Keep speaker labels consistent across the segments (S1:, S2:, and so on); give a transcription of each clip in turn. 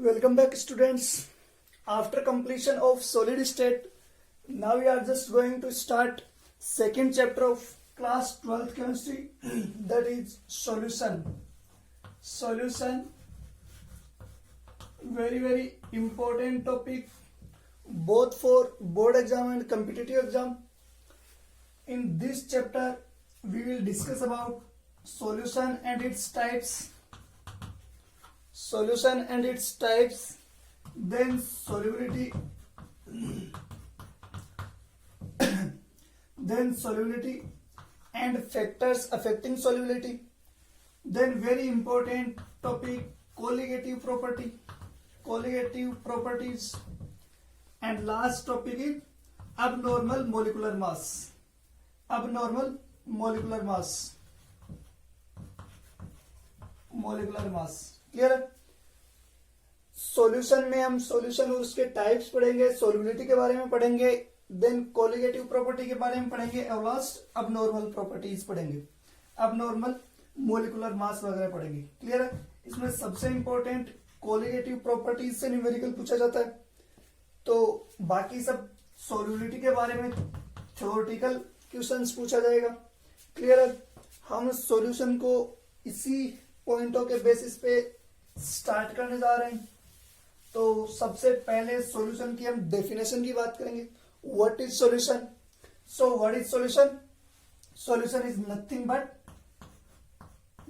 S1: Welcome back, students. After completion of solid state, now we are just going to start second chapter of class 12th chemistry, that is solution. Solution, very important topic both for board exam and competitive exam. In this chapter, we will discuss about solution and its types. Solution and its types, then solubility, then solubility and factors affecting solubility, then very important topic colligative properties, and last topic is abnormal molecular mass. Clear है? Solution में हम solution और उसके types पढ़ेंगे, solubility के बारे में पढ़ेंगे, देन कोलिगेटिव प्रॉपर्टी के बारे में पढ़ेंगे और लास्ट अबनॉर्मल प्रॉपर्टीज पढ़ेंगे, अबनॉर्मल मोलिकुलर मास वगैरह पढ़ेंगे. क्लियर है? इसमें सबसे इंपॉर्टेंट कोलिगेटिव प्रॉपर्टीज से न्यूमेरिकल पूछा जाता है. तो बाकी सब सॉल्युबिलिटी के बारे में थ्योरेटिकल क्वेश्चंस पूछा जाएगा. क्लियर है? हम सॉल्यूशन को इसी पॉइंटों के बेसिस पे स्टार्ट करने जा रहे हैं. तो सबसे पहले सॉल्यूशन की हम डेफिनेशन की बात करेंगे. What is solution? So what is solution? Solution is nothing but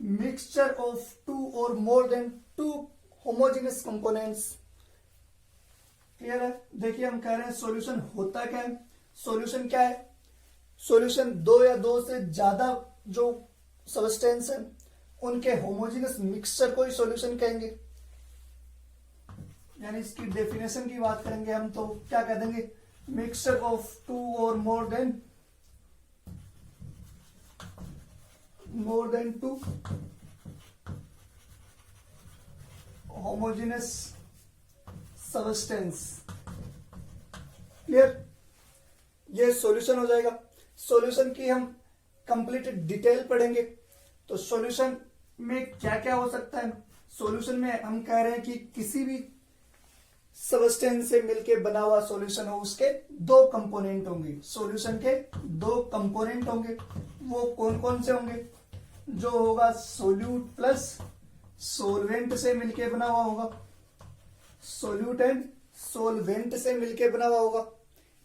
S1: mixture of two और more than two homogeneous components. Clear है? देखिए, हम कह रहे हैं सॉल्यूशन होता क्या है. सॉल्यूशन क्या है? सॉल्यूशन दो या दो से ज्यादा जो सब्सटेंस है उनके होमोजेनियस मिक्सचर को ही सॉल्यूशन कहेंगे. यानी इसकी डेफिनेशन की बात करेंगे हम तो क्या कह देंगे? मिक्सचर ऑफ टू और more than two homogeneous substance. Clear? ये सॉल्यूशन हो जाएगा. सॉल्यूशन की हम कंप्लीट डिटेल पढ़ेंगे. तो सॉल्यूशन में क्या क्या हो सकता है? सॉल्यूशन में हम कह रहे हैं कि किसी भी सब्सटेंस से मिलके बना हुआ सॉल्यूशन हो, उसके दो कंपोनेंट होंगे. सॉल्यूशन के दो कंपोनेंट होंगे. वो कौन कौन से होंगे? जो होगा सोल्यूट प्लस सोलवेंट से मिलके बना हुआ होगा. सोल्यूट एंड सोलवेंट से मिलके बना हुआ होगा.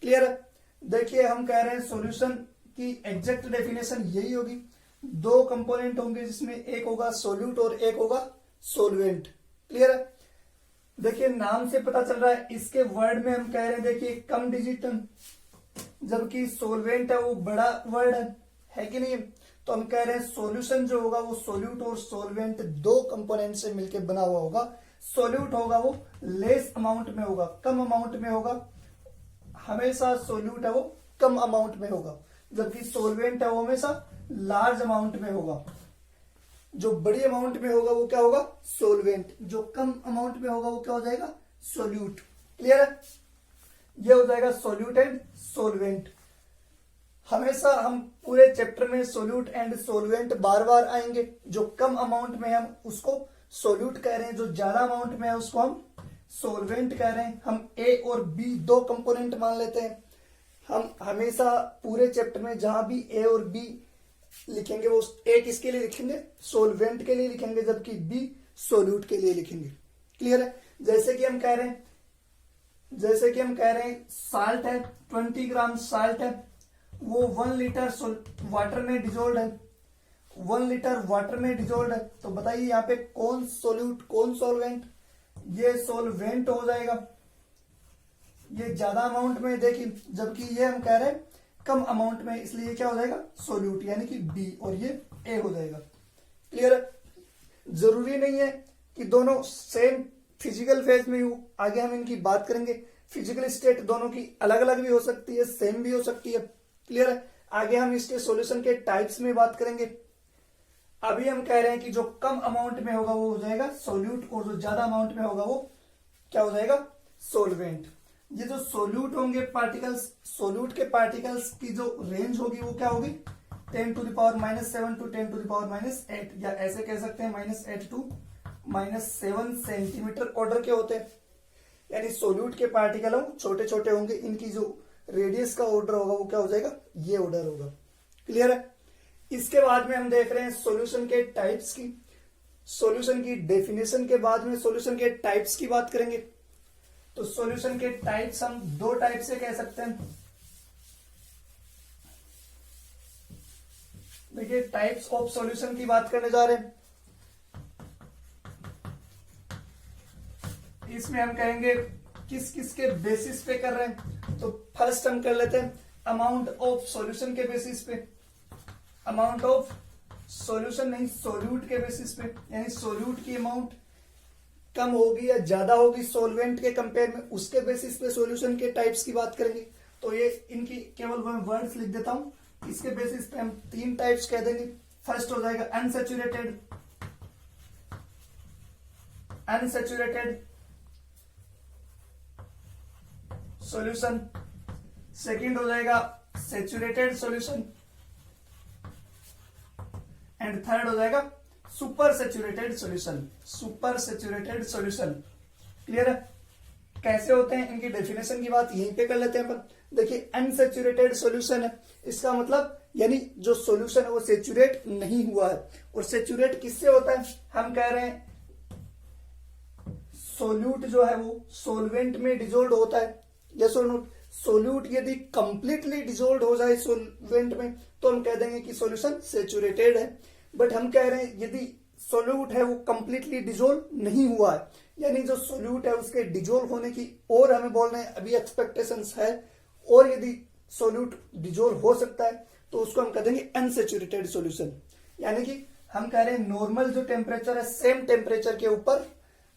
S1: क्लियर है? देखिए, हम कह रहे हैं सॉल्यूशन की एग्जैक्ट डेफिनेशन यही होगी. दो कंपोनेंट होंगे जिसमें एक होगा सोल्यूट और एक होगा सोलवेंट. क्लियर है? देखिए, नाम से पता चल रहा है. इसके वर्ड में हम कह रहे हैं, देखिए, कम डिजिट, जबकि सोलवेंट है वो बड़ा वर्ड है कि नहीं? तो हम कह रहे हैं सॉल्यूशन जो होगा वो सोल्यूट और सोलवेंट दो कंपोनेंट से मिलकर बना हुआ होगा. सोल्यूट होगा वो लेस अमाउंट में होगा, कम अमाउंट में होगा. हमेशा सोल्यूट है वो कम अमाउंट में होगा, जबकि सोलवेंट है वो हमेशा लार्ज अमाउंट में होगा. जो बड़ी अमाउंट में होगा वो क्या होगा? सोलवेंट. जो कम अमाउंट में होगा वो क्या हो जाएगा? सोल्यूट. क्लियर है? ये हो जाएगा सोल्यूट एंड सोलवेंट. हमेशा हम पूरे चैप्टर में सोल्यूट एंड सोलवेंट बार बार आएंगे. जो कम अमाउंट में हम उसको सोल्यूट कह रहे हैं, जो ज्यादा अमाउंट में है उसको हम सोलवेंट कह रहे हैं. हम ए और बी दो कंपोनेंट मान लेते हैं. हम हमेशा पूरे चैप्टर में जहां भी ए और बी लिखेंगे वो ए किसके लिए लिखेंगे? सोलवेंट के लिए लिखेंगे, जबकि बी सोल्यूट के लिए लिखेंगे. क्लियर है? जैसे कि हम कह रहे हैं साल्ट है, 20 ग्राम साल्ट है, वो 1 लीटर वाटर में डिजोल्व है. 1 लीटर वाटर में डिजोल्व है. तो बताइए यहाँ पे कौन सोल्यूट कौन सोलवेंट? ये सोलवेंट हो जाएगा. ये ज्यादा अमाउंट में, देखिए, जबकि ये हम कह रहे हैं कम अमाउंट में, इसलिए क्या हो जाएगा? सोल्यूट, यानी कि बी, और ये ए हो जाएगा. क्लियर है? जरूरी नहीं है कि दोनों सेम फिजिकल फेज में हो. आगे हम इनकी बात करेंगे. फिजिकल स्टेट दोनों की अलग अलग भी हो सकती है, सेम भी हो सकती है. क्लियर है? आगे हम इसके सॉल्यूशन के टाइप्स में बात करेंगे. अभी हम कह रहे हैं कि जो कम अमाउंट में होगा वो हो जाएगा सोल्यूट, और जो ज्यादा अमाउंट में होगा वो क्या हो जाएगा? सोलवेंट. ये जो सोल्यूट होंगे पार्टिकल्स, सोल्यूट के पार्टिकल्स की जो रेंज होगी वो क्या होगी? 10⁻⁻7 to 10⁻⁸, या ऐसे कह सकते हैं -8 to -7 सेंटीमीटर ऑर्डर के होते हैं, यानी सोल्यूट के पार्टिकल छोटे छोटे होंगे, इनकी जो रेडियस का ऑर्डर होगा वो क्या हो जाएगा, ये ऑर्डर होगा। क्लियर है। इसके बाद में हम देख रहे हैं सॉल्यूशन के टाइप्स की। सॉल्यूशन की डेफिनेशन के बाद में सॉल्यूशन के टाइप्स की बात करेंगे। तो सॉल्यूशन के टाइप्स हम दो टाइप से कह सकते हैं। देखिए टाइप्स ऑफ सॉल्यूशन की बात करने जा रहे हैं। इसमें हम कहेंगे किस किस के बेसिस पे कर रहे हैं। तो फर्स्ट हम कर लेते हैं अमाउंट ऑफ सॉल्यूशन के बेसिस पे, अमाउंट ऑफ सॉल्यूशन नहीं सोल्यूट के बेसिस पे, यानी सोल्यूट की अमाउंट कम होगी या ज्यादा होगी सॉल्वेंट के कंपेयर में, उसके बेसिस पे सॉल्यूशन के टाइप्स की बात करेंगे। तो ये इनकी केवल मैं वर्ड्स लिख देता हूं, इसके बेसिस पे हम 3 टाइप्स कह देंगे। फर्स्ट हो जाएगा अनसैचुरेटेड, अनसैचुरेटेड सॉल्यूशन। सेकंड हो जाएगा सैचुरेटेड सॉल्यूशन एंड थर्ड हो जाएगा super saturated solution, super saturated solution. Clear है। कैसे होते हैं इनकी डेफिनेशन की बात यहीं पे कर लेते हैं अपन। देखिए अनसैचुरेटेड सॉल्यूशन है, इसका मतलब यानी जो सॉल्यूशन है वो सैचुरेट नहीं हुआ है। और सैचुरेट किससे होता है, हम कह रहे हैं सोल्यूट जो है वो सोलवेंट में डिजोल्व होता है। यस और नो, सोल्यूट यदि कंप्लीटली डिजोल्व हो जाए सोलवेंट में तो हम कह देंगे कि सॉल्यूशन सैचुरेटेड है। बट हम कह रहे हैं यदि सोल्यूट है वो कंप्लीटली डिजोल्व नहीं हुआ है, यानी जो सोल्यूट है उसके डिजोल्व होने की और हमें बोल रहे हैं अभी एक्सपेक्टेशंस है, और यदि सोल्यूट डिजोल्व हो सकता है तो उसको हम कह देंगे अनसैचुरेटेड सॉल्यूशन। यानी कि हम कह रहे हैं नॉर्मल जो टेम्परेचर है सेम टेम्परेचर के ऊपर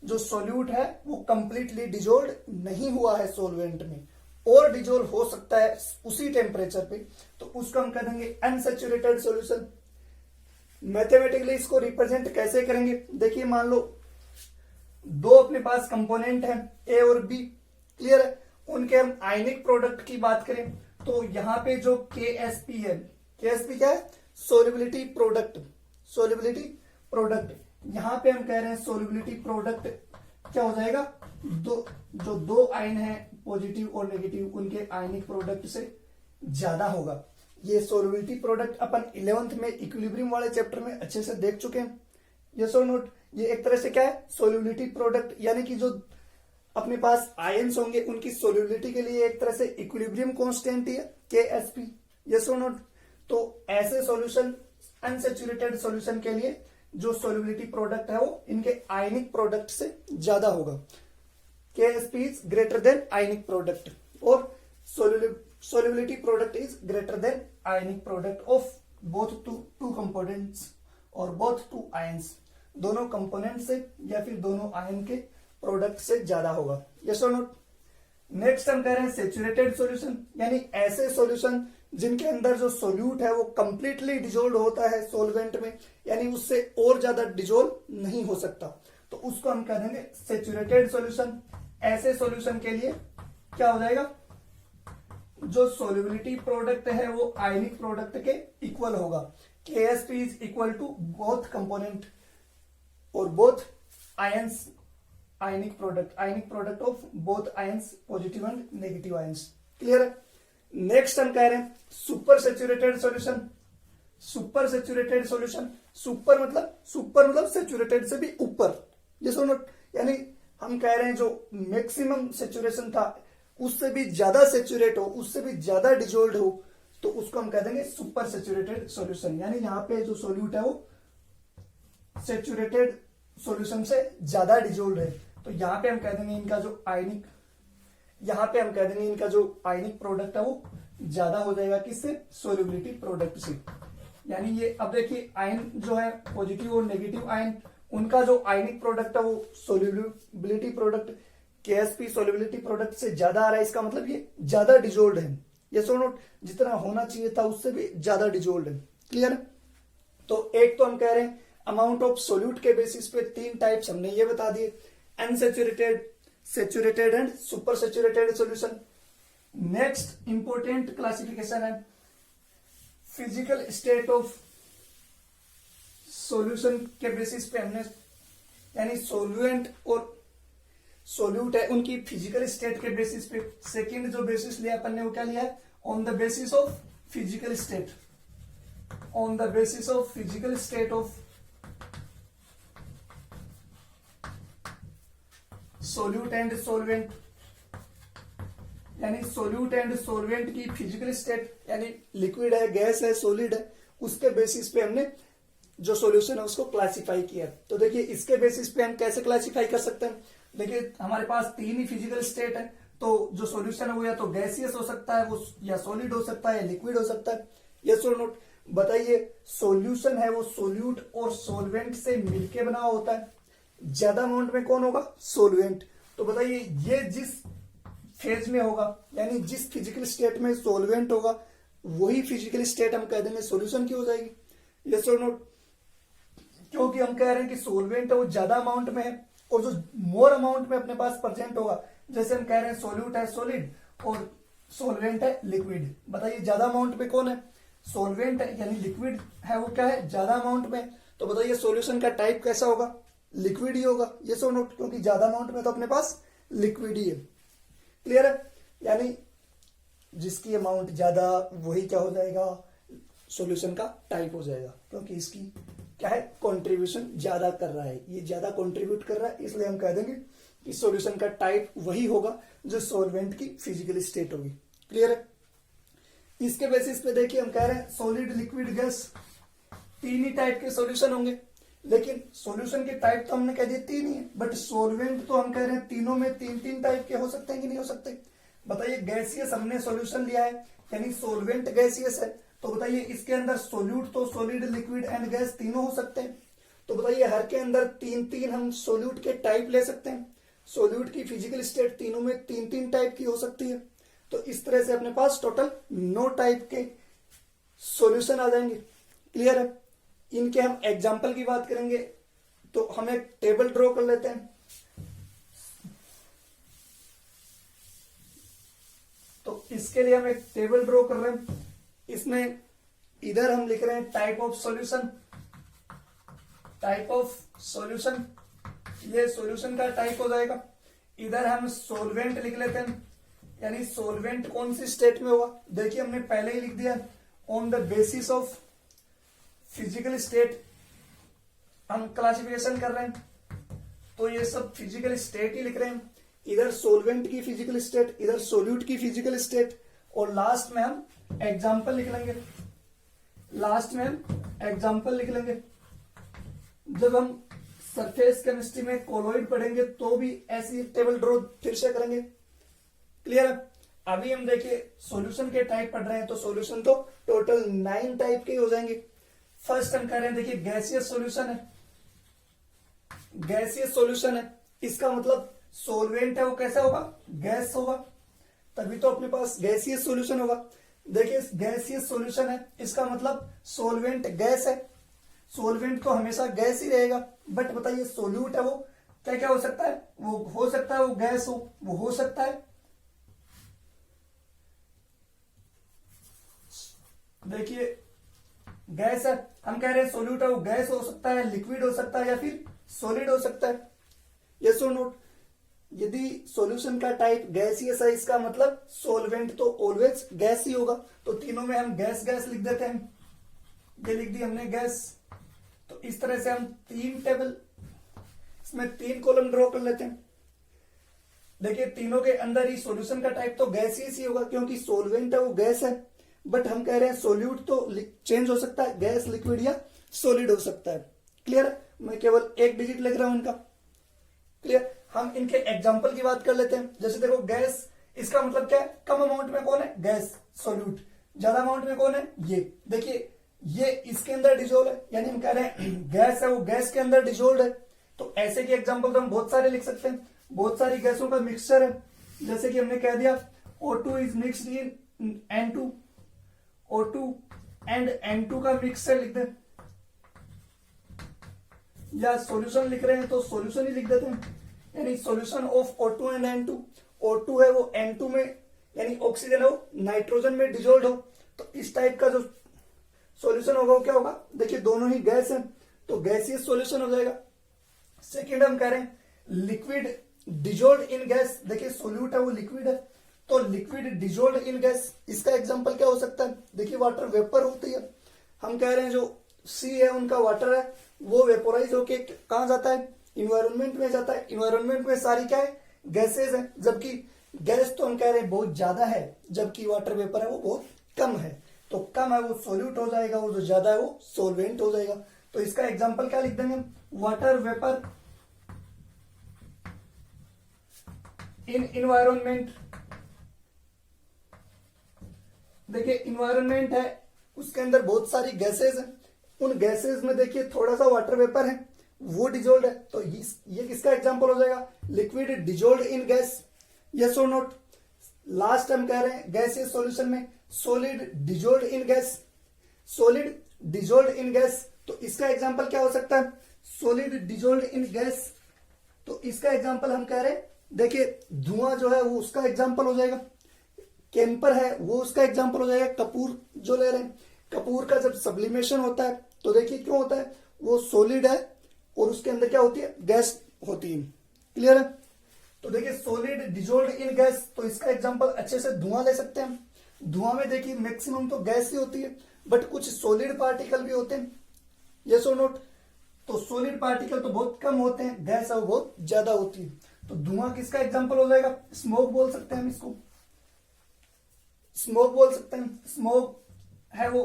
S1: जो सोल्यूट है वो कंप्लीटली डिजोल्व नहीं हुआ है सोलवेंट में और डिजोल्व हो सकता है उसी टेम्परेचर पे, तो उसको हम कह देंगे अनसैचुरेटेड सॉल्यूशन। मैथमेटिकली इसको रिप्रेजेंट कैसे करेंगे, देखिए मान लो दो अपने पास कंपोनेंट हैं ए और बी। क्लियर है। उनके हम आयनिक प्रोडक्ट की बात करें तो यहां पे जो KSP है, KSP क्या है, सोल्युबिलिटी प्रोडक्ट, सोल्युबिलिटी प्रोडक्ट। यहां पे हम कह रहे हैं सोल्युबिलिटी प्रोडक्ट क्या हो जाएगा, जो दो आयन है पॉजिटिव और नेगेटिव उनके आयनिक प्रोडक्ट से ज्यादा होगा। ये सोल्युबिलिटी प्रोडक्ट अपन 11th में इक्विलिब्रियम वाले चैप्टर में अच्छे से देख चुके हैं। यस और नोट, ये एक तरह से क्या है सोल्युबिलिटी प्रोडक्ट, यानी कि जो अपने पास आयंस होंगे उनकी सोल्युबिलिटी के लिए एक तरह से इक्विलिब्रियम कांस्टेंट है KSP। यस और नोट, तो ऐसे सॉल्यूशन अनसैचुरेटेड सॉल्यूशन के लिए जो सोल्युबिलिटी प्रोडक्ट है वो इनके आयनिक प्रोडक्ट से ज्यादा होगा। KSP is greater than ionic product और solubility product is greater than ionic product of both two components और both two ions, दोनों कंपोनेंट से या फिर दोनों आयन के प्रोडक्ट से ज्यादा होगा। Yes or note. नेक्स्ट हम कह रहे हैं सैचुरेटेड सॉल्यूशन, यानी ऐसे सॉल्यूशन जिनके अंदर जो सोल्यूट है वो कंप्लीटली डिजोल्व होता है सोलवेंट में, यानी उससे और ज्यादा डिजोल्व नहीं हो सकता, तो उसको हम कह देंगे सैचुरेटेड सॉल्यूशन। ऐसे सॉल्यूशन के लिए क्या हो जाएगा, जो सोल्युबिलिटी प्रोडक्ट है वो आयनिक प्रोडक्ट के इक्वल होगा। KSP is equal to both component or both ions ionic product of both ions positive and negative ions. Clear है। नेक्स्ट हम कह रहे हैं super saturated solution, super saturated solution. Super मतलब सैचुरेटेड से भी ऊपर। ये सुनो, यानी हम कह रहे हैं जो मैक्सिमम सैचुरेशन था उससे भी ज्यादा सैचुरेट हो, उससे भी ज्यादा डिजोल्व हो, तो उसको हम कह देंगे सुपर सैचुरेटेड सॉल्यूशन। यानी यहाँ पे जो सोल्यूट है वो सैचुरेटेड सॉल्यूशन से ज्यादा डिजोल्व है, तो यहाँ पे हम कह देंगे इनका जो आयनिक, यहाँ पे हम कह देंगे इनका जो आयनिक प्रोडक्ट है वो ज्यादा हो जाएगा किससे, सोल्युबिलिटी प्रोडक्ट से। यानी ये अब देखिए आयन जो है पॉजिटिव और नेगेटिव आयन, उनका जो आयनिक प्रोडक्ट है वो solubility product KSP solubility product से ज्यादा आ रहा है, इसका मतलब ये ज्यादा डिजोल्व है। ये सो नोट, जितना होना चाहिए था उससे भी ज्यादा डिजोल्व है। क्लियर है। तो एक तो हम कह रहे हैं अमाउंट ऑफ सोल्यूट के बेसिस पे 3 टाइप्स हमने ये बता दिए, unsaturated, saturated and super saturated solution. Next important classification है फिजिकल स्टेट ऑफ सॉल्यूशन के बेसिस पे हमने यानी सोल्यूएंट और सोल्यूट है उनकी फिजिकल स्टेट के बेसिस पे। सेकंड जो बेसिस लिया अपन ने वो क्या लिया है, on the basis of physical state, on the basis of physical state of solute and solvent, यानी सोल्यूट एंड सोलवेंट की फिजिकल स्टेट यानी लिक्विड है, गैस है, सॉलिड है, उसके बेसिस पे हमने जो सॉल्यूशन है उसको क्लासिफाई किया। तो देखिए इसके बेसिस पे हम कैसे क्लासिफाई कर सकते हैं। देखिए हमारे पास तीन ही फिजिकल स्टेट है, तो जो सॉल्यूशन है वो या तो गैसियस हो सकता है, वो या सॉलिड हो सकता है, या लिक्विड हो सकता है। यस और नोट बताइए, सॉल्यूशन है वो सोल्यूट और सोलवेंट से मिलके बना होता है। ज्यादा अमाउंट में कौन होगा, सोल्वेंट। तो बताइए ये जिस फेज में होगा यानी जिस फिजिकल स्टेट में सोल्वेंट होगा वही फिजिकल स्टेट हम कह देंगे सॉल्यूशन की हो जाएगी। यस और नोट, क्योंकि हम कह रहे हैं कि सोल्वेंट है वो ज्यादा अमाउंट में है और जो मोर अमाउंट में अपने पास प्रेजेंट होगा, जैसे हम कह रहे हैं सोल्यूट है सॉलिड और सोलवेंट है लिक्विड। बताइए ज्यादा अमाउंट में कौन है, सोलवेंट है, यानी लिक्विड है वो क्या है, ज्यादा अमाउंट में। तो बताइए सॉल्यूशन का टाइप कैसा होगा, लिक्विड ही होगा। ये सो नोट, क्योंकि ज्यादा अमाउंट में तो अपने पास लिक्विड ही है। क्लियर है, यानी जिसकी अमाउंट ज्यादा वही क्या हो जाएगा, सॉल्यूशन का टाइप हो जाएगा, क्योंकि इसकी क्या है, कंट्रीब्यूशन ज्यादा कर रहा है, ये ज्यादा कंट्रीब्यूट कर रहा है, इसलिए हम कह देंगे कि सॉल्यूशन का टाइप वही होगा जो सॉल्वेंट की फिजिकल स्टेट होगी। क्लियर है, इसके बेसिस पे देखिए हम कह रहे हैं सॉलिड, लिक्विड, गैस, तीन ही टाइप के सॉल्यूशन होंगे। लेकिन सॉल्यूशन के टाइप तो हमने कह दिए तीन ही है, बट सॉल्वेंट तो हम कह रहे हैं तीनों में तीन तीन टाइप के हो सकते हैं कि नहीं हो सकते। बताइए गैसियस हमने सॉल्यूशन लिया है यानी सॉल्वेंट गैसियस है, तो बताइए इसके अंदर सोल्यूट तो सॉलिड, लिक्विड एंड गैस तीनों हो सकते हैं। तो बताइए हर के अंदर तीन तीन हम सोल्यूट के टाइप ले सकते हैं। सोल्यूट की फिजिकल स्टेट तीनों में तीन तीन टाइप की हो सकती है। तो इस तरह से अपने पास टोटल 9 टाइप के सॉल्यूशन आ जाएंगे। क्लियर है, इनके हम एग्जाम्पल की बात करेंगे तो हम एक टेबल ड्रॉ कर लेते हैं। तो इसके लिए हम एक टेबल ड्रॉ कर रहे हैं, इसमें इधर हम लिख रहे हैं type of solution, type of solution, ये सॉल्यूशन का टाइप हो जाएगा। इधर हम सोलवेंट लिख लेते हैं, यानी सोलवेंट कौन सी स्टेट में होगा, देखिए हमने पहले ही लिख दिया, on the basis of physical state हम क्लासिफिकेशन कर रहे हैं, तो ये सब फिजिकल स्टेट ही लिख रहे हैं। इधर सोलवेंट की फिजिकल स्टेट, इधर सोल्यूट की फिजिकल स्टेट, और लास्ट में हम एग्जाम्पल लिख लेंगे, लास्ट में हम एग्जाम्पल लिख लेंगे। जब हम सरफेस केमिस्ट्री में कोलोइड पढ़ेंगे तो भी ऐसी टेबल ड्रॉ फिर से करेंगे। क्लियर है, अभी हम देखिए सॉल्यूशन के टाइप पढ़ रहे हैं, तो सॉल्यूशन तो टोटल 9 टाइप के हो जाएंगे। फर्स्ट हम कह रहे हैं देखिए गैसियस सॉल्यूशन है, गैसियस सॉल्यूशन है, इसका मतलब सोलवेंट है वो कैसा होगा, गैस होगा, तभी तो अपने पास गैसियस सॉल्यूशन होगा। देखिए गैसियस सॉल्यूशन है, इसका मतलब सोलवेंट गैस है, सोलवेंट तो हमेशा गैस ही रहेगा। बट बताइए सोल्यूट है वो क्या क्या हो सकता है, वो हो सकता है वो गैस हो सकता है, देखिए गैस है, हम कह रहे हैं सोल्यूट है वो गैस हो सकता है, लिक्विड हो सकता है, या फिर सॉलिड हो सकता है। यस और नोट, यदि सॉल्यूशन का टाइप गैसियस है इसका मतलब सोलवेंट तो ऑलवेज गैस ही होगा, तो तीनों में हम गैस गैस लिख देते हैं, ये लिख दी हमने गैस। तो इस तरह से हम तीन टेबल, इसमें 3 कॉलम ड्रॉ कर लेते हैं। देखिए तीनों के अंदर ही सॉल्यूशन का टाइप तो गैसियस ही होगा, क्योंकि सोलवेंट है वो गैस है, बट हम कह रहे हैं सोल्यूट तो चेंज हो सकता है, गैस, लिक्विड या सॉलिड हो सकता है। क्लियर है, मैं केवल एक डिजिट लिख रहा हूं इनका। क्लियर, हम इनके एग्जाम्पल की बात कर लेते हैं। जैसे देखो गैस, इसका मतलब क्या है, कम अमाउंट में कौन है, गैस, सोल्यूट, ज्यादा अमाउंट में कौन है, ये देखिए ये इसके अंदर डिजोल्व है, यानी हम कह रहे हैं गैस है वो गैस के अंदर डिजोल्व है। तो ऐसे के एग्जाम्पल तो हम बहुत सारे लिख सकते हैं, बहुत सारी गैसों का मिक्सचर है, जैसे कि हमने कह दिया O2 is mixed in N2, O2 and N2 का मिक्सचर लिख दें, या सॉल्यूशन लिख रहे हैं तो सॉल्यूशन ही लिख देते हैं, यानी solution of O2 and N2। O2 है वो N2 में यानी ऑक्सीजन हो नाइट्रोजन में डिजोल्व हो, तो इस टाइप का जो सॉल्यूशन होगा वो क्या होगा, देखिए दोनों ही गैस है तो गैसियस सॉल्यूशन हो जाएगा। सेकेंड हम कह रहे हैं लिक्विड डिजोल्व इन गैस। देखिए सोल्यूट है वो लिक्विड है, तो लिक्विड डिजोल्व इन गैस, इसका एग्जांपल क्या हो सकता है? देखिए वाटर वेपर होती है, हम कह रहे हैं जो सी है उनका वाटर है वो वेपोराइज होके कहां जाता है? इन्वायरमेंट में जाता है। इन्वायरमेंट में सारी क्या है? गैसेज है, जबकि गैस तो हम कह रहे हैं बहुत ज्यादा है, जबकि वाटर वेपर है वो बहुत कम है। तो कम है वो सोल्यूट हो जाएगा और जो ज्यादा है वो सोलवेंट हो जाएगा। तो इसका एग्जांपल क्या लिख देंगे हम? Water vapour in environment. देखिए इन्वायरमेंट है उसके अंदर बहुत सारी गैसेज हैं, उन गैसेज में देखिए थोड़ा सा वाटर वेपर है वो डिजोल्व है, तो ये किसका एग्जांपल हो जाएगा? Liquid dissolve in gas. Yes or note? Last हम कह रहे हैं गैसियस सॉल्यूशन में solid dissolve in gas. Solid dissolve in gas, तो इसका एग्जांपल क्या हो सकता है? सॉलिड डिजोल्व इन गैस, तो इसका एग्जांपल हम कह रहे हैं देखिए धुआं जो है वो उसका एग्जांपल हो जाएगा, कैंपर है वो उसका एग्जांपल हो जाएगा, कपूर जो ले रहे हैं, कपूर का जब सब्लिमेशन होता है तो देखिए क्यों होता है? वो सॉलिड है और उसके अंदर क्या होती है? गैस होती है। क्लियर है? तो देखिए सॉलिड डिजोल्व इन गैस, तो इसका एग्जांपल अच्छे से धुआं ले सकते हैं। धुआं में देखिए मैक्सिमम तो गैस ही होती है, बट कुछ सॉलिड पार्टिकल भी होते हैं। Yes or note? तो सॉलिड पार्टिकल तो बहुत कम होते हैं, गैस है वो बहुत ज्यादा होती है। तो धुआं किसका एग्जांपल हो जाएगा? स्मोक बोल सकते हैं हम इसको, स्मोक बोल सकते हैं। स्मोक है वो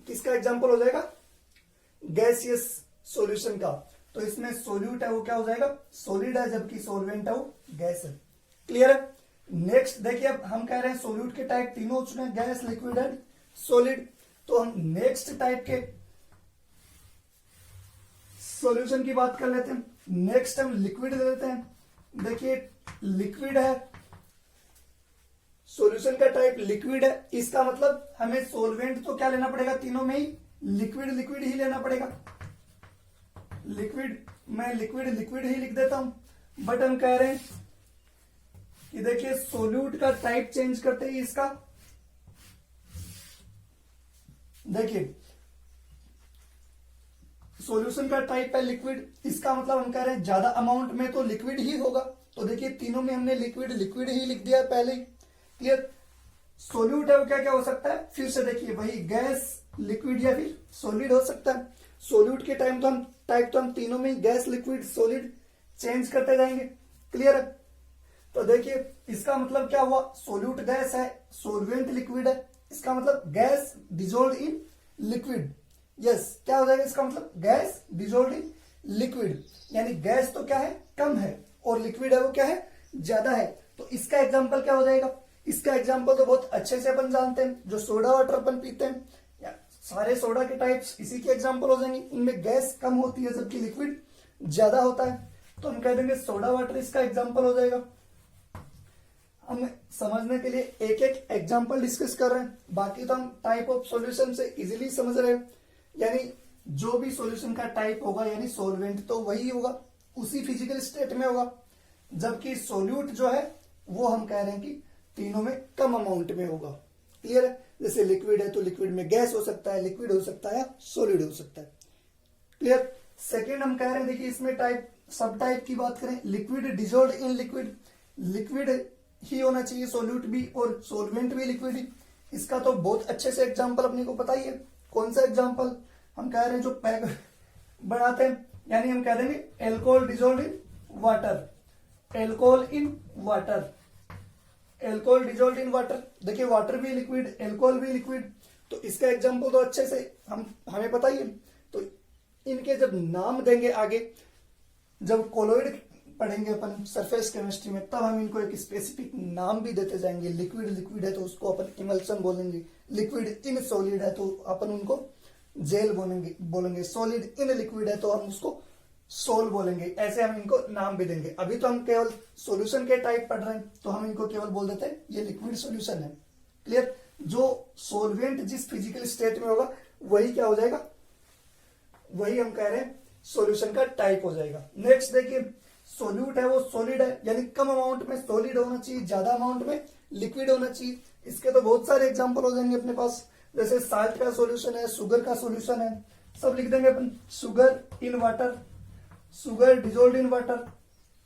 S1: किसका एग्जांपल हो जाएगा? गैसियस सॉल्यूशन का। तो इसमें सोल्यूट है वो क्या हो जाएगा? सॉलिड है, जबकि सॉल्वेंट है वो गैस है। क्लियर है? नेक्स्ट देखिए अब हम कह रहे हैं सोल्यूट के टाइप तीनों हो चुके हैं, गैस, लिक्विड एंड सॉलिड। तो हम नेक्स्ट टाइप के सॉल्यूशन की बात कर लेते हैं। नेक्स्ट हम लिक्विड ले लेते हैं। देखिए लिक्विड है, सॉल्यूशन का टाइप लिक्विड है, इसका मतलब हमें सॉल्वेंट तो क्या लेना पड़ेगा? तीनों में ही लिक्विड लिक्विड ही लेना पड़ेगा। लिक्विड, मैं लिक्विड लिक्विड ही लिख देता हूं, बट हम कह रहे हैं कि देखिए सोल्यूट का टाइप चेंज करते ही इसका, देखिए सॉल्यूशन का टाइप है लिक्विड, इसका मतलब हम कह रहे हैं ज्यादा अमाउंट में तो लिक्विड ही होगा। तो देखिए तीनों में हमने लिक्विड लिक्विड ही लिख दिया पहले ही। क्लियर? सोल्यूट है वो क्या क्या हो सकता है? फिर से देखिए वही गैस, लिक्विड या फिर सॉलिड हो सकता है। सोल्यूट के टाइप तो हम तीनों में गैस, लिक्विड, सॉलिड चेंज करते जाएंगे। क्लियर है? तो देखिए इसका मतलब क्या हुआ? सोल्यूट गैस है, सोलवेंट लिक्विड है, इसका मतलब gas dissolve in liquid. Yes, क्या हो जाएगा इसका मतलब? गैस डिजोल्व इन लिक्विड, यानी गैस तो क्या है? कम है, और लिक्विड है वो क्या है? ज्यादा है। तो इसका एग्जाम्पल क्या हो जाएगा? इसका एग्जाम्पल तो बहुत अच्छे से अपन जानते हैं, जो सोडा वाटर अपन पीते हैं, सारे सोडा के टाइप्स इसी के एग्जाम्पल हो जाएंगे। उनमें गैस कम होती है जबकि लिक्विड ज्यादा होता है, तो हम कह देंगे सोडा वाटर इसका एग्जाम्पल हो जाएगा। हम समझने के लिए एक एक एग्जाम्पल डिस्कस कर रहे हैं, बाकी तो हम टाइप ऑफ सॉल्यूशन से इजीली समझ रहे हैं। यानी जो भी सॉल्यूशन का टाइप होगा यानी सॉल्वेंट तो वही होगा, उसी फिजिकल स्टेट में होगा, जबकि सोल्यूट जो है वो हम कह रहे हैं कि तीनों में कम अमाउंट में होगा। क्लियर है? जैसे लिक्विड है तो लिक्विड में गैस हो सकता है, लिक्विड हो सकता है या सॉलिड हो सकता है। क्लियर? सेकेंड हम कह रहे हैं देखिए इसमें टाइप, सब टाइप की बात करें, liquid dissolve in liquid, liquid ही होना चाहिए, सोल्यूट भी और सोलवेंट भी लिक्विड ही। इसका तो बहुत अच्छे से एग्जाम्पल अपने को पता ही है। कौन सा एग्जाम्पल? हम कह रहे हैं जो पैक बनाते हैं, यानी हम कह देंगे alcohol dissolve in water, alcohol in water, alcohol dissolve in water. देखिए वाटर भी लिक्विड, एल्कोहल भी लिक्विड, तो इसका एग्जाम्पल तो अच्छे से हमें पता ही है। तो इनके जब नाम देंगे आगे, जब कोलोइड पढ़ेंगे अपन सरफेस केमिस्ट्री में, तब हम इनको एक स्पेसिफिक नाम भी देते जाएंगे। लिक्विड लिक्विड है तो उसको अपन इमल्सन बोलेंगे, लिक्विड इन सॉलिड है तो अपन उनको जेल बोलेंगे, सॉलिड इन लिक्विड है तो हम उसको सोल बोलेंगे। ऐसे हम इनको नाम भी देंगे। अभी तो हम केवल सॉल्यूशन के टाइप पढ़ रहे हैं, तो हम इनको केवल बोल देते हैं ये लिक्विड सॉल्यूशन है। क्लियर? जो सोलवेंट जिस फिजिकल स्टेट में होगा वही क्या हो जाएगा? वही हम कह रहे हैं सॉल्यूशन का टाइप हो जाएगा। नेक्स्ट देखिए सोल्यूट है वो सॉलिड है, यानी कम अमाउंट में सॉलिड होना चाहिए, ज्यादा अमाउंट में लिक्विड होना चाहिए। इसके तो बहुत सारे एग्जांपल हो जाएंगे अपने पास, जैसे साल्ट का सॉल्यूशन है, शुगर का सॉल्यूशन है, सब लिख देंगे अपन। Sugar in water, sugar dissolved in water,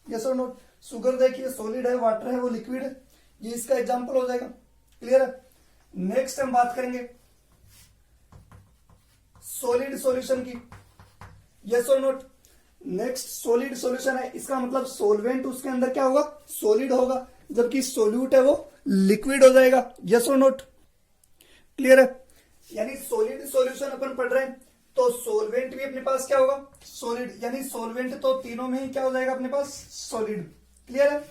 S1: yes or not. Sugar देखिए सॉलिड है, वाटर है वो लिक्विड है, ये इसका एग्जांपल हो जाएगा। क्लियर है। नेक्स्ट हम बात करेंगे सॉलिड सॉल्यूशन की, yes or note. Next solid solution है, इसका मतलब सॉल्वेंट उसके अंदर क्या होगा, सॉलिड होगा, जबकि सोल्यूट है वो लिक्विड हो जाएगा, यस और नोट। क्लियर है। यानी सॉलिड सॉल्यूशन अपन पढ़ रहे हैं तो सॉल्वेंट भी अपने पास क्या होगा, सॉलिड, यानी सॉल्वेंट तो तीनों में ही क्या हो जाएगा अपने पास, सॉलिड। क्लियर है।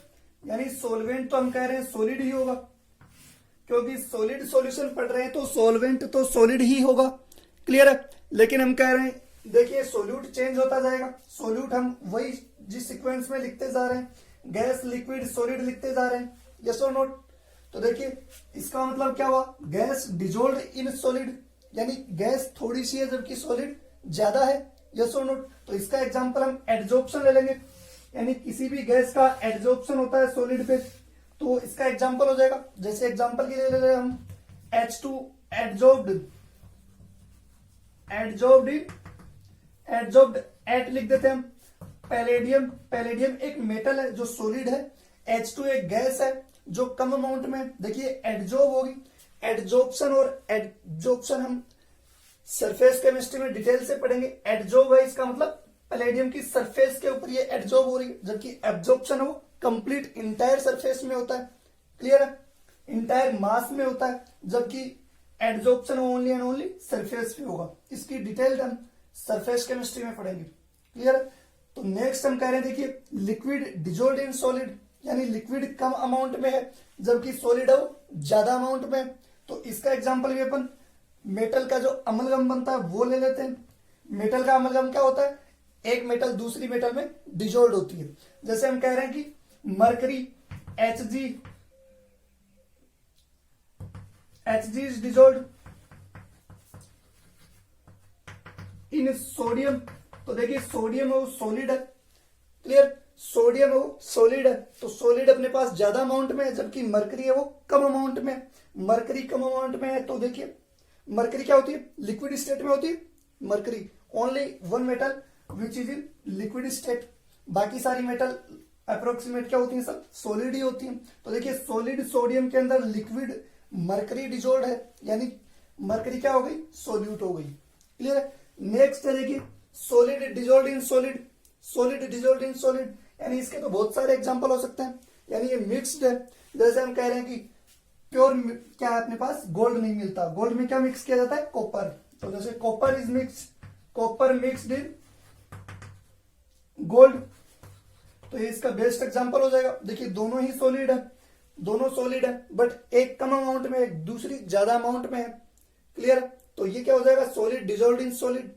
S1: यानी सॉल्वेंट तो हम कह रहे हैं सॉलिड ही होगा, क्योंकि सॉलिड सॉल्यूशन पढ़ रहे हैं तो सॉल्वेंट तो सॉलिड ही होगा। क्लियर है। लेकिन हम कह रहे हैं देखिए सोल्यूट चेंज होता जाएगा, सोल्यूट हम वही जिस सीक्वेंस में लिखते जा रहे हैं, गैस लिक्विड सॉलिड लिखते जा रहे हैं, यस और नोट। तो देखिए इसका मतलब क्या हुआ, गैस डिजोल्ड इन सॉलिड, यानी गैस थोड़ी सी है जबकि सॉलिड ज्यादा है, यस और नोट। तो इसका एग्जांपल हम एडजॉर्प्शन ले लेंगे, यानी किसी भी गैस का एडजॉर्प्शन होता है सॉलिड पे, तो इसका एग्जांपल हो जाएगा। जैसे एग्जांपल के लिए ले रहे हम H2 एडजॉर्ब्ड, एडजॉर्ब्ड एट लिख देते हैं हम। पैलेडियम, पैलेडियम एक मेटल है जो सॉलिड है, H2 एक गैस है जो कम अमाउंट में, देखिए एडजॉर्ब होगी, एडजॉर्प्शन और एडजॉर्प्शन हम सरफेस केमिस्ट्री में डिटेल से पढ़ेंगे। एडजॉर्ब है इसका मतलब पैलेडियम की सरफेस के ऊपर ये एडजॉर्ब हो रही है, जबकि एब्जॉर्प्शन है वो कंप्लीट इंटायर सरफेस में होता है। क्लियर है। इंटायर मास में होता है, जबकि adsorption only and only surface पे होगा। इसकी डिटेल हम सरफेस केमिस्ट्री में पढ़ेंगे। क्लियर है। तो नेक्स्ट हम कह रहे हैं देखिए लिक्विड डिजोल्ड इन सॉलिड, यानी लिक्विड कम अमाउंट में है जबकि सॉलिड है वो ज्यादा अमाउंट में है। तो इसका एग्जांपल भी अपन मेटल का जो अमलगम बनता है वो ले लेते हैं। मेटल का अमलगम क्या होता है, एक मेटल दूसरी मेटल में डिजोल्ड होती है। जैसे हम कह रहे हैं कि mercury Hg is dissolved in sodium. तो देखिए सोडियम है वो सॉलिड है। क्लियर। सोडियम है वो सॉलिड है, तो सॉलिड अपने पास ज्यादा अमाउंट में है, जबकि मरकरी है वो कम अमाउंट में है। मरकरी कम अमाउंट में है तो देखिए मरकरी क्या होती है, लिक्विड स्टेट में होती है mercury, only one metal which is in liquid state. बाकी सारी मेटल अप्रोक्सीमेट क्या होती है, सब सॉलिड ही होती है। तो देखिए सॉलिड सोडियम के अंदर लिक्विड मरकरी डिजोल्ड है, यानी मरकरी क्या हो गई, सोल्यूट हो गई। क्लियर है। नेक्स्ट है देखिए solid dissolved in solid, solid dissolved in solid, यानी इसके तो बहुत सारे एग्जांपल हो सकते हैं, यानी ये मिक्स्ड है। जैसे हम कह रहे हैं कि प्योर क्या है अपने पास, गोल्ड नहीं मिलता, गोल्ड में क्या मिक्स किया जाता है, कॉपर। तो जैसे copper is mix, copper mixed in gold, तो ये इसका बेस्ट एग्जांपल हो जाएगा। देखिए दोनों ही सॉलिड है, दोनों सॉलिड है, बट एक कम अमाउंट में है, दूसरी ज्यादा अमाउंट में है। क्लियर। तो ये क्या हो जाएगा, सॉलिड डिजोल्व इन सॉलिड।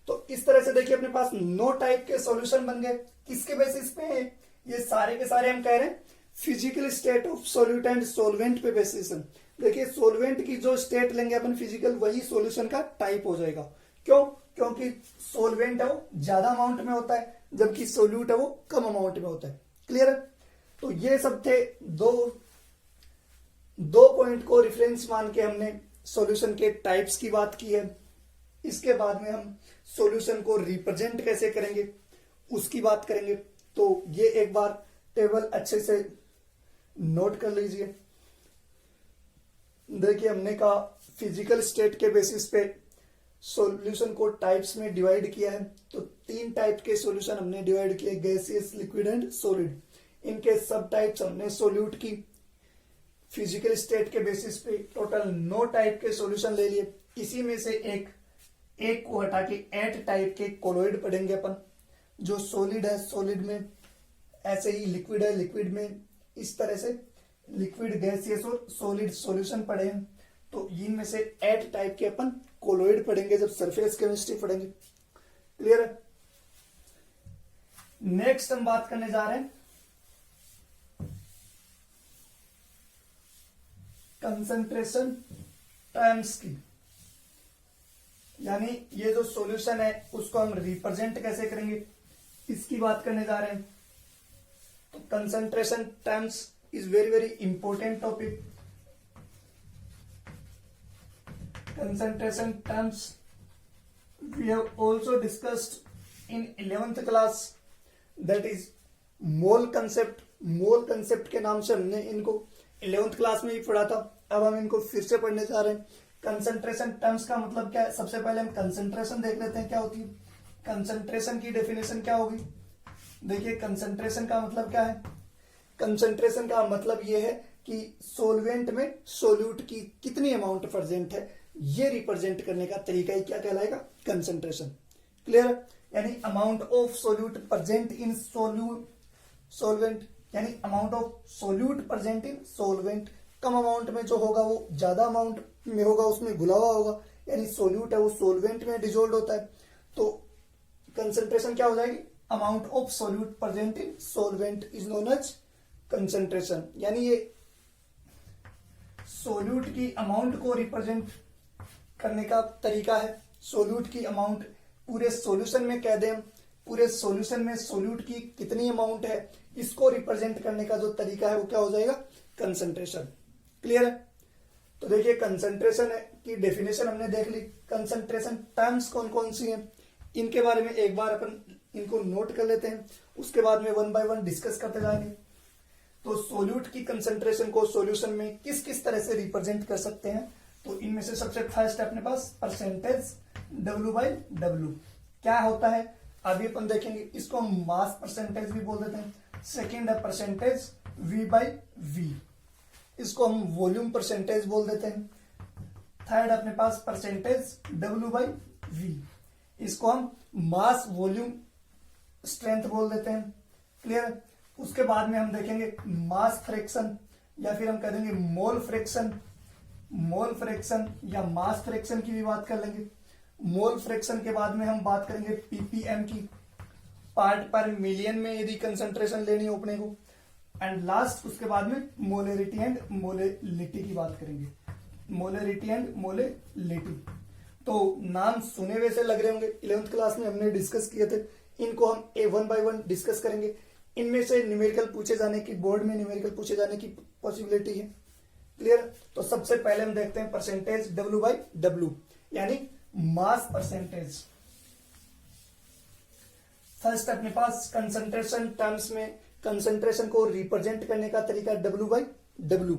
S1: तो इस तरह से देखिए अपने पास 9 टाइप के सॉल्यूशन बन गए। किसके बेसिस पे है ये सारे के सारे, हम कह रहे हैं physical state of solute and solvent पे बेसिस है। देखिए सॉल्वेंट की जो स्टेट लेंगे अपन फिजिकल, वही सॉल्यूशन का टाइप हो जाएगा। क्यों, क्योंकि सॉल्वेंट है वो ज्यादा अमाउंट में होता है, जबकि सोल्यूट है वो कम अमाउंट में होता है। क्लियर है। तो ये सब थे दो पॉइंट को रेफरेंस मान के हमने सॉल्यूशन के टाइप्स की बात की है। इसके बाद में हम सॉल्यूशन को रिप्रेजेंट कैसे करेंगे उसकी बात करेंगे। तो ये एक बार टेबल अच्छे से नोट कर लीजिए। देखिए हमने कहा फिजिकल स्टेट के बेसिस पे सॉल्यूशन को टाइप्स में डिवाइड किया है। तो 3 टाइप के सॉल्यूशन हमने डिवाइड किए, गैसियस, लिक्विड एंड सॉलिड। इनके सब टाइप्स हमने सोल्यूट की। फिजिकल स्टेट के बेसिस पे टोटल 9 टाइप के सॉल्यूशन ले लिए। इसी में से एक को हटा के 8 टाइप के कोलोइड पढ़ेंगे अपन। जो सॉलिड है सॉलिड में, ऐसे ही लिक्विड है लिक्विड में, इस तरह से लिक्विड, गैसियस और सॉलिड सॉल्यूशन पढ़े हैं। तो इनमें से 8 टाइप के अपन कोलोइड पढ़ेंगे जब सरफेस केमिस्ट्री पढ़ेंगे। क्लियर है। नेक्स्ट हम बात करने जा रहे हैं कंसंट्रेशन टर्म्स की, यानी ये जो सॉल्यूशन है उसको हम रिप्रेजेंट कैसे करेंगे इसकी बात करने जा रहे हैं। तो concentration terms is very very important topic. concentration terms we have also discussed in 11th class that is mole concept. Mole concept के नाम से हमने इनको 11th क्लास में ही पढ़ा था, अब हम इनको फिर से पढ़ने जा रहे हैं। कंसंट्रेशन टर्म्स का मतलब क्या है, सबसे पहले हम कंसंट्रेशन देख लेते हैं क्या होती है। कंसंट्रेशन की डेफिनेशन क्या होगी, देखिए कंसंट्रेशन का मतलब क्या है। कंसंट्रेशन का मतलब यह है कि सोलवेंट में सोल्यूट की कितनी अमाउंट प्रेजेंट है, ये रिप्रेजेंट करने का तरीका ही क्या कहलाएगा, कंसंट्रेशन। क्लियर, यानी amount of solute present in solvent, यानी amount of solute present in solvent. कम अमाउंट में जो होगा वो ज्यादा अमाउंट में होगा, उसमें घुला हुआ होगा, यानी सोल्यूट है वो सोलवेंट में डिजोल्व होता है। तो कंसंट्रेशन क्या हो जाएगी, amount of solute present in solvent is known as concentration. यानी ये सोल्यूट की अमाउंट को रिप्रेजेंट करने का तरीका है। सोल्यूट की अमाउंट पूरे सॉल्यूशन में कह दें, पूरे सॉल्यूशन में सोल्यूट की कितनी अमाउंट है, इसको रिप्रेजेंट करने का जो तरीका है वो क्या हो जाएगा, कंसंट्रेशन। क्लियर है। तो देखिए कंसंट्रेशन की डेफिनेशन हमने देख ली। कंसंट्रेशन टर्म्स कौन कौन सी हैं, इनके बारे में एक बार अपन इनको नोट कर लेते हैं, उसके बाद में वन बाय वन डिस्कस करते जाएंगे। तो सोल्यूट की कंसंट्रेशन को सॉल्यूशन में किस किस तरह से रिप्रेजेंट कर सकते हैं, तो इनमें से सबसे फर्स्ट है अपने पास परसेंटेज W/W। क्या होता है अभी अपन देखेंगे, इसको हम मास परसेंटेज भी बोल देते हैं। सेकेंड है परसेंटेज V/V, इसको हम वॉल्यूम परसेंटेज बोल देते हैं। थर्ड अपने पास परसेंटेज W/V, इसको हम मास वॉल्यूम स्ट्रेंथ बोल देते हैं। क्लियर। उसके बाद में हम देखेंगे मास फ्रैक्शन, या फिर हम कह देंगे मोल फ्रैक्शन। मोल फ्रैक्शन या मास फ्रैक्शन की भी बात कर लेंगे। मोल फ्रैक्शन के बाद में हम बात करेंगे पीपीएम की, पार्ट पर मिलियन में यदि कंसंट्रेशन लेनी हो अपने को। एंड लास्ट उसके बाद में मोलरिटी एंड मोलेलिटी की बात करेंगे। मोलरिटी एंड मोलेलिटी तो नाम सुने वैसे लग रहे होंगे, 11th क्लास में हमने डिस्कस किए थे, इनको हम वन बाय वन डिस्कस करेंगे। इनमें से न्यूमेरिकल पूछे जाने की, बोर्ड में न्यूमेरिकल पूछे जाने की पॉसिबिलिटी है। क्लियर। तो सबसे पहले हम देखते हैं परसेंटेज W/W, यानी मास परसेंटेज। फर्स्ट अपने पास कंसंट्रेशन टर्म्स में कंसंट्रेशन को रिप्रेजेंट करने का तरीका W/W।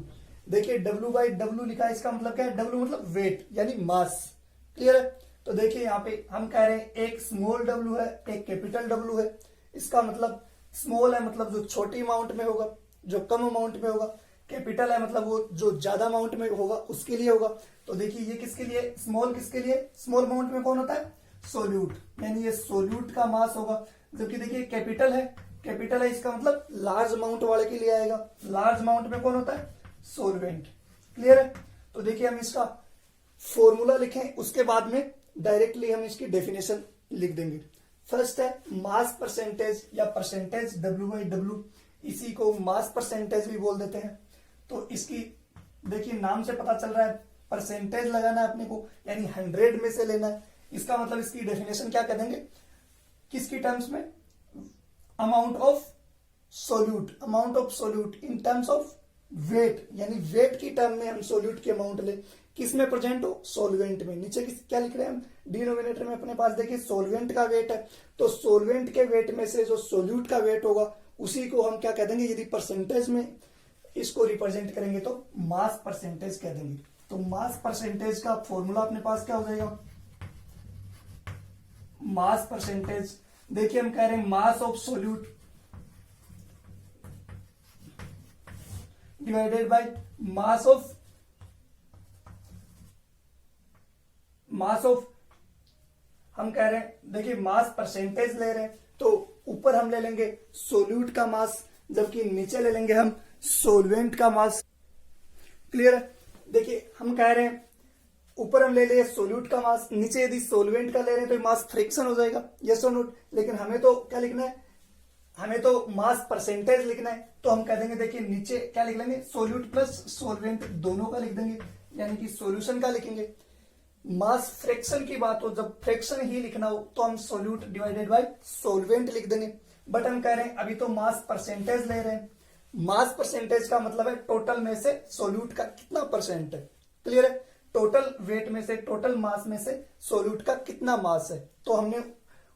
S1: देखिए W/W लिखा है, इसका मतलब क्या है, W मतलब वेट यानी मास। क्लियर है। तो देखिए यहाँ पे हम कह रहे हैं एक स्मॉल W है, एक कैपिटल W है। इसका मतलब स्मॉल है मतलब जो छोटी अमाउंट में होगा, जो कम अमाउंट में होगा। कैपिटल है मतलब वो जो ज्यादा अमाउंट में होगा उसके लिए होगा। तो देखिए ये किसके लिए, स्मॉल किसके लिए, स्मॉल अमाउंट में कौन होता है, सोल्यूट, यानी ये सोल्यूट का मास होगा। जबकि देखिए कैपिटल है, कैपिटल है इसका मतलब लार्ज अमाउंट वाले के लिए आएगा। लार्ज अमाउंट में कौन होता है, सोलवेंट। क्लियर है। तो देखिए हम इसका फॉर्मूला लिखें, उसके बाद में डायरेक्टली हम इसकी डेफिनेशन लिख देंगे। फर्स्ट है मास परसेंटेज या परसेंटेज W/W, इसी को मास परसेंटेज भी बोल देते हैं। तो इसकी देखिए नाम से पता चल रहा है परसेंटेज लगाना है अपने को, यानी 100 में से लेना है। इसका मतलब इसकी डेफिनेशन क्या कर देंगे, किसकी टर्म्स में, amount of solute, amount of solute in terms of weight, यानी वेट की टर्म में हम सोल्यूट की अमाउंट ले, किस में प्रेजेंट हो, सोलवेंट में। नीचे क्या लिख रहे हैं हम, डिनोमिनेटर में अपने पास देखिए सोलवेंट का वेट है, तो सोलवेंट के वेट में से जो सोल्यूट का वेट होगा उसी को हम क्या कह देंगे, यदि परसेंटेज में इसको रिप्रेजेंट करेंगे तो मास परसेंटेज कह देंगे। तो मास परसेंटेज का फॉर्मूला अपने पास क्या हो जाएगा, मास परसेंटेज। देखिए हम कह रहे हैं mass of solute divided by mass of हम कह रहे हैं, देखिए मास परसेंटेज ले रहे हैं तो ऊपर हम ले लेंगे सोल्यूट का मास, जबकि नीचे ले लेंगे हम सोलवेंट का मास। क्लियर है। देखिए हम कह रहे हैं ऊपर हम ले लिए सोल्यूट का मास, नीचे यदि सोलवेंट का ले रहे हैं तो मास फ्रिक्शन हो जाएगा, यस और नोट। लेकिन हमें तो क्या लिखना है, हमें तो मास परसेंटेज लिखना है। तो हम कह देंगे देखिए नीचे क्या लिख लेंगे, सोल्यूट प्लस सोलवेंट दोनों का लिख देंगे, यानी कि सोल्यूशन का लिखेंगे। मास फ्रैक्शन की बात हो, जब फ्रैक्शन ही लिखना हो तो हम सोल्यूट डिवाइडेड बाय सोलवेंट लिख देंगे। बट हम कह रहे हैं अभी तो मास परसेंटेज ले रहे हैं। मास परसेंटेज का मतलब है टोटल में से सोल्यूट का कितना परसेंट है। क्लियर है। टोटल वेट में से, टोटल मास में से सोल्यूट का कितना मास है। तो हमने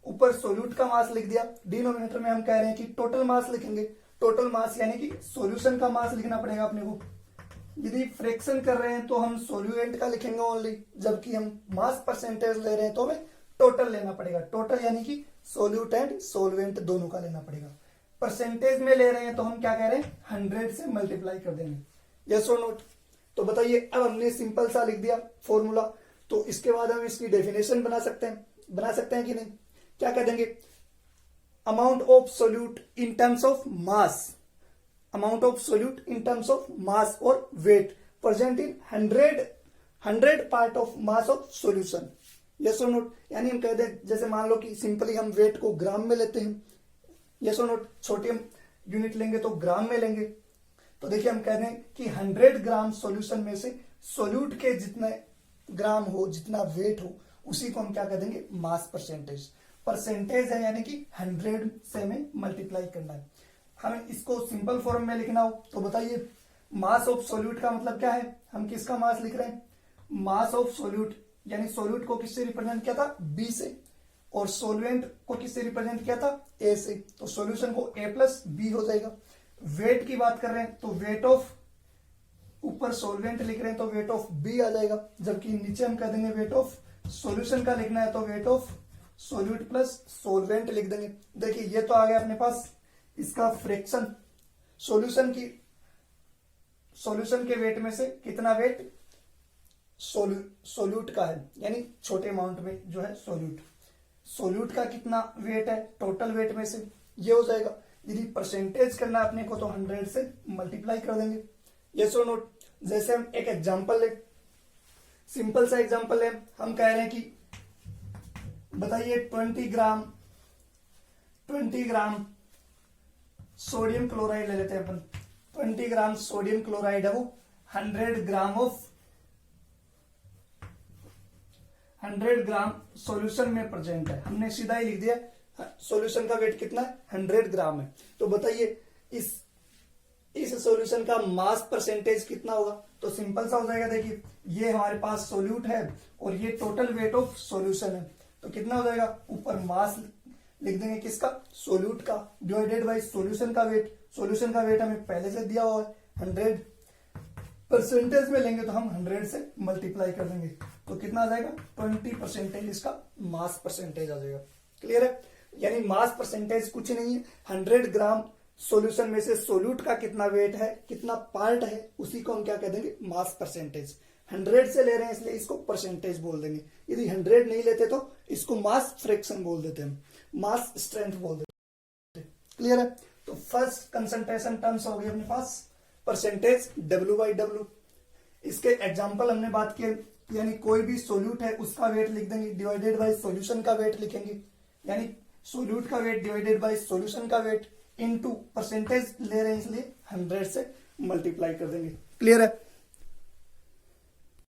S1: ऊपर सोल्यूट का मास लिख दिया, डिनोमिनेटर में हम कह रहे हैं कि टोटल मास लिखेंगे। टोटल मास यानी कि सॉल्यूशन का मास लिखना पड़ेगा अपने को। यदि फ्रैक्शन कर रहे हैं तो हम सोल्यूएंट का लिखेंगे ओनली, जबकि हम मास परसेंटेज ले रहे हैं तो हमें टोटल लेना पड़ेगा। टोटल यानी कि सोल्यूट एंड सोलवेंट दोनों का लेना पड़ेगा। परसेंटेज में ले रहे हैं तो हम क्या कह रहे हैं, 100 से मल्टीप्लाई कर देंगे। Yes or note. तो बताइए, अब हमने सिंपल सा लिख दिया फॉर्मूला, तो इसके बाद हम इसकी डेफिनेशन बना सकते हैं कि नहीं। क्या कह देंगे, amount of solute in terms of mass, amount of solute in terms of mass or weight present in 100 part of mass of solution. Yes or not. यानी हम कह दें, जैसे मान लो कि सिंपली हम वेट को ग्राम में लेते हैं। Yes or note. छोटे यूनिट लेंगे तो ग्राम में लेंगे। तो देखिए, हम कह रहे हैं कि 100 ग्राम सॉल्यूशन में से सोल्यूट के जितने ग्राम हो, जितना वेट हो, उसी को हम क्या कह देंगे, मास परसेंटेज। परसेंटेज है यानी कि 100 से हमें मल्टीप्लाई करना है। हमें इसको सिंपल फॉर्म में लिखना हो तो बताइए, मास ऑफ सोल्यूट का मतलब क्या है, हम किसका मास लिख रहे हैं, मास ऑफ सोल्यूट, यानी सोल्यूट को किससे रिप्रेजेंट किया था, बी से, और सोलवेंट को किससे रिप्रेजेंट किया था, ए से। तो सॉल्यूशन को ए प्लस बी हो जाएगा। वेट की बात कर रहे हैं तो वेट ऑफ, ऊपर सोलवेंट लिख रहे हैं तो वेट ऑफ बी आ जाएगा, जबकि नीचे हम कह देंगे वेट ऑफ सॉल्यूशन का लिखना है तो weight of solute plus solvent लिख देंगे। देखिए, ये तो आ गया अपने पास इसका फ्रैक्शन, सॉल्यूशन के वेट में से कितना वेट सोल्यूट का है, यानी छोटे अमाउंट में जो है सोल्यूट का कितना वेट है टोटल वेट में से, ये हो जाएगा। यदि परसेंटेज करना अपने को तो 100 से मल्टीप्लाई कर देंगे। Yes or note. जैसे हम एक एग्जांपल ले, सिंपल सा एग्जांपल है, हम कह रहे हैं कि बताइए 20 ग्राम सोडियम क्लोराइड ले लेते हैं अपन। 20 ग्राम सोडियम क्लोराइड है वो 100 ग्राम सॉल्यूशन में प्रेजेंट है। हमने सीधा ही लिख दिया, सॉल्यूशन का वेट कितना है, 100 ग्राम है। तो बताइए इस सॉल्यूशन का मास परसेंटेज कितना होगा। तो सिंपल सा हो जाएगा, देखिए ये हमारे पास सोल्यूट है और ये टोटल वेट ऑफ सॉल्यूशन है, तो कितना हो जाएगा, ऊपर मास लिख देंगे किसका, सोल्यूट का, डिवाइडेड बाय सॉल्यूशन का वेट। सॉल्यूशन का वेट हमें पहले से दिया हुआ है 100, परसेंटेज में लेंगे तो हम 100 से मल्टीप्लाई कर देंगे, तो कितना आ जाएगा, 20% इसका मास परसेंटेज आ जाएगा। क्लियर है। यानी मास परसेंटेज कुछ नहीं है, 100 ग्राम सॉल्यूशन में से सोल्यूट का कितना वेट है, कितना पार्ट है, उसी को हम क्या कह देंगे, मास परसेंटेज। 100 से ले रहे हैं इसलिए इसको परसेंटेज बोल देंगे। यदि 100 नहीं लेते तो इसको मास फ्रैक्शन बोल देते हैं, मास स्ट्रेंथ बोल देते हैं। क्लियर है। तो फर्स्ट कंसंट्रेशन टर्म्स हो गई अपने पास परसेंटेज W/W। इसके एग्जाम्पल हमने बात की, यानी कोई भी सोल्यूट है उसका वेट लिख देंगे डिवाइडेड बाय सॉल्यूशन का वेट लिखेंगे, यानी सोल्यूट का वेट डिवाइडेड बाय सॉल्यूशन का वेट इनटू परसेंटेज ले रहे हैं इसलिए 100 से मल्टीप्लाई कर देंगे। क्लियर है।